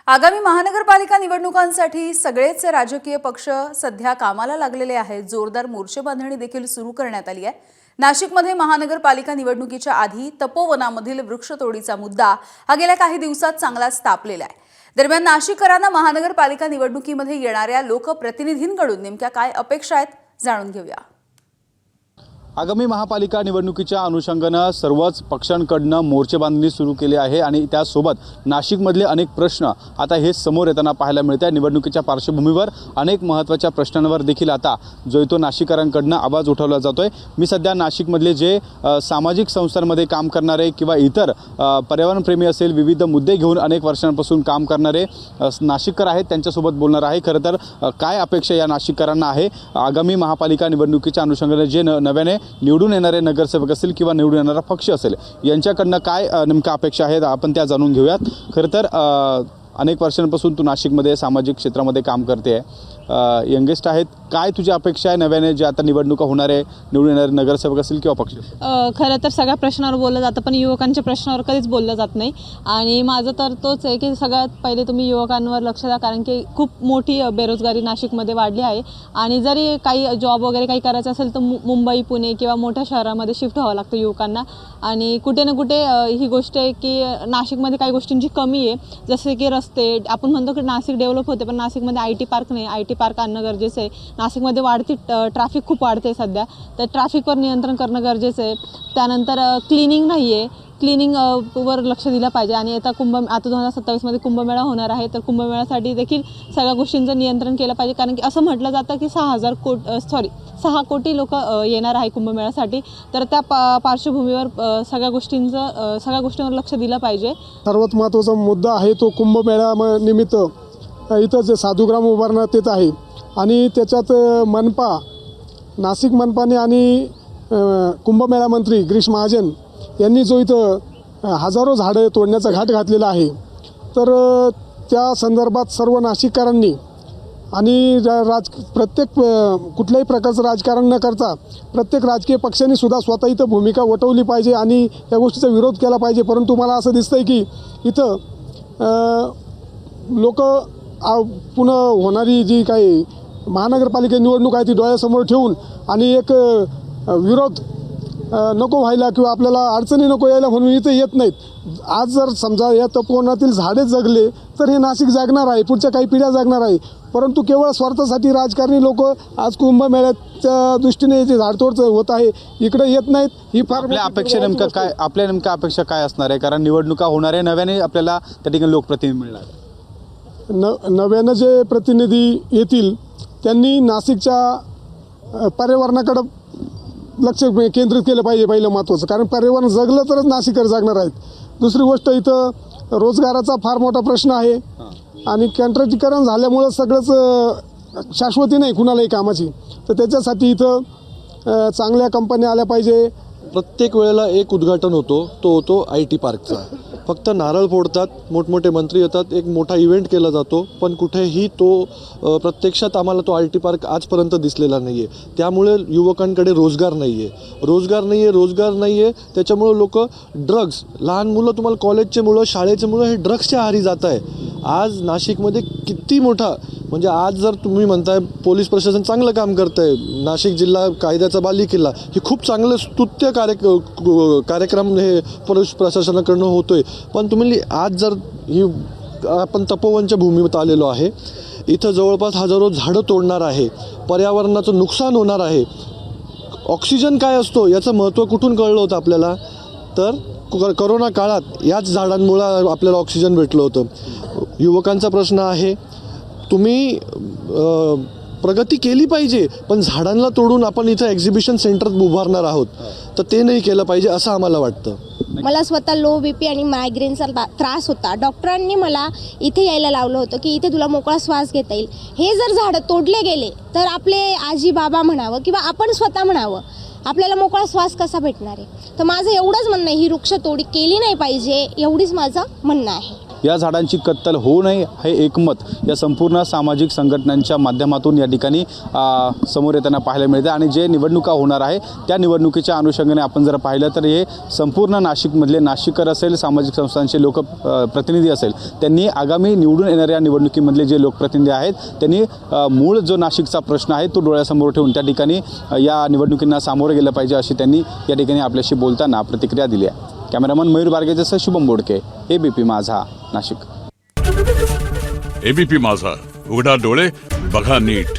आगामी महानगरपालिका निवडणुकांसाठी सगळेच राजकीय पक्ष सध्या कामाला लागलेले आहेत। जोरदार मोर्चे बांधणी देखील सुरू करण्यात आली आहे। नाशिकमध्ये महानगरपालिका निवडणुकीच्या आधी तपोवनामधील वृक्षतोडीचा मुद्दा हा गेल्या काही दिवसात चांगलाच तापलेला आहे। दरम्यान नाशिककरांना महानगरपालिका निवडणुकीमध्ये येणाऱ्या लोकप्रतिनिधींकडून नेमक्या काय अपेक्षा आहेत जाणून घेऊया। आगामी महापालिका निवडणुकीच्या अनुषंगाने सर्वच पक्षांकडून मोर्चे बांधणी सुरू केली आहे आणि त्यासोबत नाशिकमधले अनेक प्रश्न आता हे समोर येताना पाहायला मिळत आहे। निवडणुकीच्या पार्श्वभूमीवर अनेक महत्त्वाच्या प्रश्नांवर देखील आता जो तो नाशिककरांकडून आवाज उठवला जातोय। मी सध्या नाशिकमधले जे सामाजिक संस्थांमध्ये काम करणारे किंवा इतर पर्यावरणप्रेमी असेल विविध मुद्दे घेऊन अनेक वर्षांपासून काम करणारे नाशिककर आहेत, त्यांच्यासोबत बोलणार आहे। खरं तर काय अपेक्षा या नाशिककरांना आहे आगामी महापालिका निवडणुकीच्या अनुषंगाने जे नव्याने निवडून येणारे नगरसेवक असतील किंवा निवडून येणारा पक्ष असेल यांच्याकडनं काय नेमक्या अपेक्षा आहेत आपण त्या जाणून घेऊयात। खरं तर अनेक वर्षांपासून तू नाशिकमध्ये सामाजिक क्षेत्रामध्ये काम करते आहे, यंगेस्ट आहेत। काय तुझी अपेक्षा आहे नव्याने जे आता निवडणुका होणार आहे, निवडून येणारे नगरसेवक असतील किंवा पक्ष? खरं तर सगळ्या प्रश्नावर बोललं जातं पण युवकांच्या प्रश्नावर कधीच बोललं जात नाही आणि माझं तर तोच आहे की सगळ्यात पहिले तुम्ही युवकांवर लक्ष द्या, कारण की खूप मोठी बेरोजगारी नाशिकमध्ये वाढली आहे आणि जरी काही जॉब वगैरे काही करायचं असेल तर मुंबई पुणे किंवा मोठ्या शहरामध्ये शिफ्ट व्हावं लागतं युवकांना। आणि कुठे ना कुठे ही गोष्ट आहे की नाशिकमध्ये काही गोष्टींची कमी आहे, जसे की रस्ते। आपण म्हणतो की नाशिक डेव्हलप होते पण नाशिकमध्ये IT पार्क नाही, IT पार्क आणणं गरजेचं आहे। नाशिकमध्ये वाढती ट्रॅफिक खूप वाढते सध्या, तर ट्रॅफिकवर नियंत्रण करणं गरजेचं आहे। त्यानंतर क्लिनिंग नाही आहे, क्लिनिंग वर लक्ष दिलं पाहिजे। आणि आता 2027 मध्ये कुंभमेळा होणार आहे, तर कुंभमेळ्यासाठी देखील सगळ्या गोष्टींचं नियंत्रण केलं पाहिजे, कारण की असं म्हटलं जातं की 6 कोटी लोक येणार आहे कुंभमेळ्यासाठी। तर त्या पार्श्वभूमीवर सगळ्या गोष्टींवर लक्ष दिलं पाहिजे। सर्वात महत्त्वाचा मुद्दा आहे तो कुंभमेळा निमित्त इथं जे साधुग्राम उभारण्यात येत आहे आणि त्याच्यात नाशिक मनपाने आणि कुंभमेळा मंत्री गिरीश महाजन यांनी जो इथं हजारो झाडं तोडण्याचा घाट घातलेला आहे, तर त्या संदर्भात सर्व नाशिककरांनी आणि प्रत्येक कुठल्याही प्रकारचं राजकारण न करता प्रत्येक राजकीय पक्षांनी सुद्धा स्वतः इथं भूमिका वठवली पाहिजे आणि या गोष्टीचा विरोध केला पाहिजे। परंतु मला असं दिसतंय की इथं लोक पुन्हा होणारी जी काही महानगरपालिका निवडणूक आहे ती डोळ्यासमोर ठेवून आणि एक विरोध नको व्हायला किंवा आपल्याला अडचणी नको यायला म्हणून इथे येत नाहीत। आज जर समजा या तपोवनातील झाडे जगले तर हे नाशिक जागणार आहे, पुढच्या काही पिढ्या जागणार आहे। परंतु केवळ स्वार्थासाठी राजकारणी लोक आज कुंभमेळ्याच्या दृष्टीने जे झाडतोड होत आहे इकडे येत नाहीत। ही फार आपल्या अपेक्षा नेमक्या अपेक्षा काय असणार आहे? कारण निवडणुका होणार आहे, नव्याने आपल्याला त्या ठिकाणी लोकप्रतिनिधी मिळणार। नव्यानं जे प्रतिनिधी येतील त्यांनी नाशिकच्या पर्यावरणाकडे लक्ष केंद्रित केलं पाहिजे पहिलं महत्त्वाचं, कारण पर्यावरण जगलं तरच नाशिककर जागणार आहेत। दुसरी गोष्ट इथं रोजगाराचा फार मोठा प्रश्न आहे आणि कॉन्ट्रॅक्टीकरण झाल्यामुळं सगळंच शाश्वती नाही कुणालाही कामाची, तर त्याच्यासाठी इथं चांगल्या कंपन्या आल्या पाहिजे। प्रत्येक वेळेला एक उद्घाटन होतो IT पार्कचा, फक्त नारळ फोडतात, मोठमोठे मंत्री येतात, एक मोठा इव्हेंट केला जातो, पण कुठेही तो प्रत्यक्षात आम्हाला तो IT पार्क आजपर्यंत दिसलेला नाही आहे। त्यामुळे युवकांकडे रोजगार नाही आहे, त्याच्यामुळं लोक ड्रग्स, लहान मुलं, तुम्हाला कॉलेजचे मुलं, शाळेचे मुलं हे ड्रग्सच्या आहारी जात आहे। आज नाशिकमध्ये किती मोठा, म्हणजे आज जर तुम्ही म्हणताय पोलीस प्रशासन चांगलं काम करतं आहे, नाशिक जिल्हा कायद्याचा बालेकिल्ला, हे खूप चांगलं स्तुत्य कार्यक्रम हे पोलीस प्रशासनाकडनं होतोय। पण तुम्ही आज जर ही आपण तपोवनच्या भूमीवर आलेलो आहे, इथं जवळपास हजारो झाडं तोडणार आहे, पर्यावरणाचं नुकसान होणार आहे। ऑक्सिजन काय असतो याचं महत्त्व कुठून कळलं होतं आपल्याला? तर करोना काळात याच झाडांमुळं आपल्याला ऑक्सिजन भेटलं होतं। युवकांचा प्रश्न आहे, तुम्ही प्रगती केली पाहिजे, पण झाडांना तोडून आपण इथं एक्झिबिशन सेंटर उभारणार आहोत, तर ते नाही केलं पाहिजे असं आम्हाला वाटतं। मला स्वतः लो BP आणि मायग्रेनचा त्रास होता। डॉक्टरांनी मला इथे यायला लावलं होतं की इथे तुला मोकळा श्वास घेता येईल। हे जर झाडं तोडले गेले तर आपले आजी बाबा म्हणावं किंवा आपण स्वतः म्हणावं, आपल्याला मोकळा श्वास कसा भेटणार आहे? तर माझं एवढंच म्हणणं आहे, ही वृक्षतोडी केली नाही पाहिजे, एवढीच माझं म्हणणं आहे। या झाडांची कत्तल होऊ नये हे एकमत या संपूर्ण सामाजिक संघटनांच्या माध्यमातून या ठिकाणी समोर येताना पाहायला मिळते आणि जे निवडणुका होणार आहे त्या निवडणुकीच्या अनुषंगाने आपण जर पाहिलं तर हे संपूर्ण नाशिकमधले नाशिककर असेल, सामाजिक संस्थांचे प्रतिनिधी असेल, त्यांनी आगामी निवडून येणाऱ्या निवडणुकीमधले जे लोकप्रतिनिधी आहेत त्यांनी मूळ जो नाशिकचा प्रश्न आहे तो डोळ्यासमोर ठेवून त्या ठिकाणी या निवडणुकींना सामोरं गेलं पाहिजे अशी त्यांनी या ठिकाणी आपल्याशी बोलताना प्रतिक्रिया दिली आहे. कॅमेरामन मयूर बारगेसह शुभम बोडके, ABP माझा, नाशिक. ABP माझा, उघडा डोळे बघा नीट.